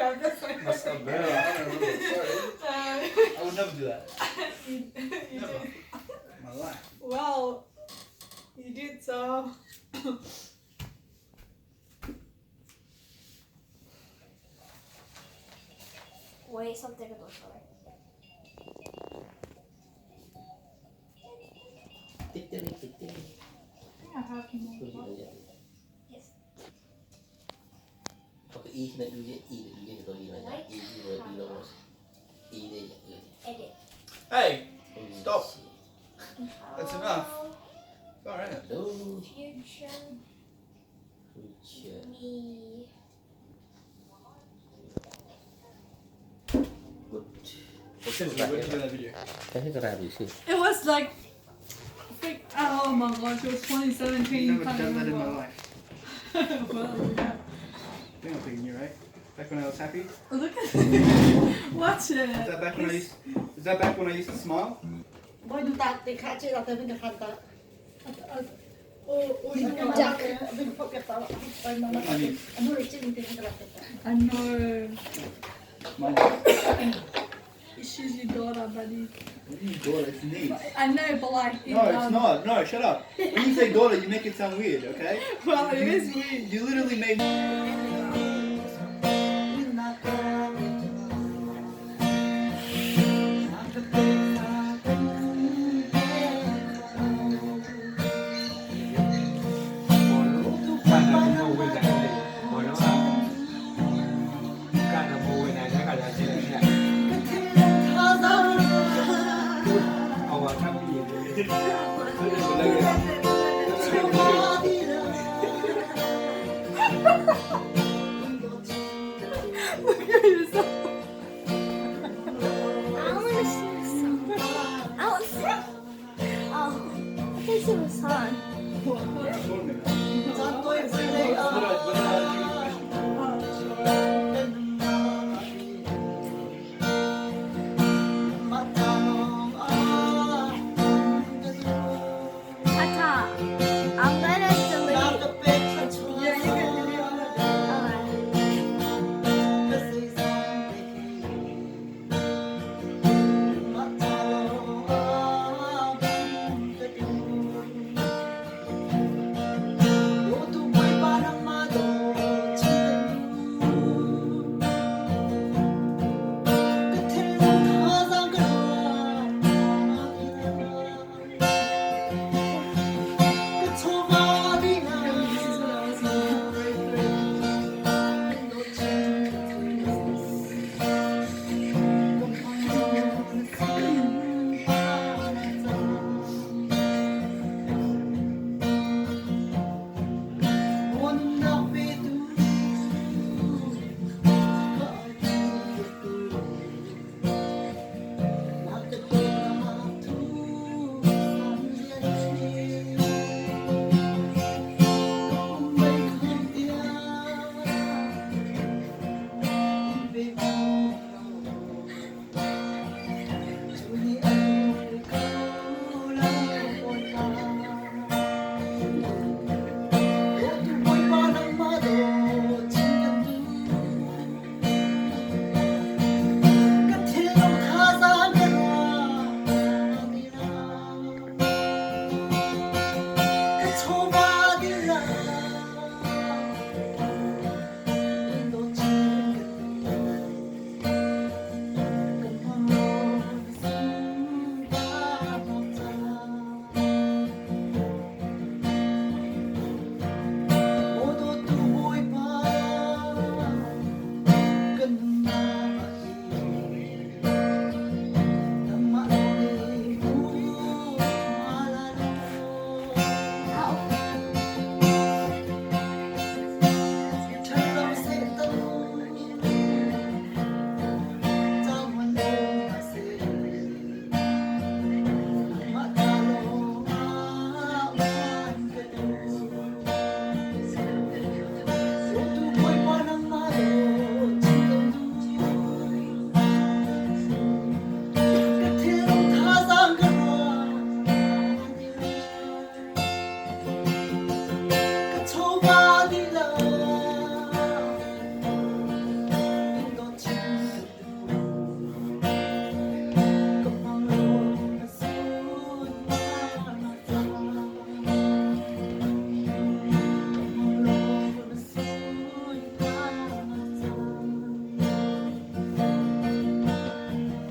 I'm just like. Must have been. I don't remember. Sorry. I would never do that. You Never. did. My life. Well, you did so. Wait, something about color. I have more. Yes. Pakai E nak dulu E dia kalau E banyak E lurus E dia Edit. Hey, stop. That's enough. Alright. Hello. Future Future. me. Good. When did you do that video? Kasi kerabi sih. It was like. Oh my gosh, it was 2017. Never Can't done that in my remember. life. Well, yeah. I think I'm picking you, right? Back when I was happy? Look at watch it. Is that back when I used to smile? Voi nu tatte kace la teve ne kanta. O Duck. ben poke pa. Ai mama. Anu rece ni tene la tete. I know. Mine. She's your daughter, buddy. What do you daughter? It's niece. I know, but like. No, it's not. No, shut up. When you say daughter, you make it sound weird, okay? Well, it is weird. You literally made. Look at yourself.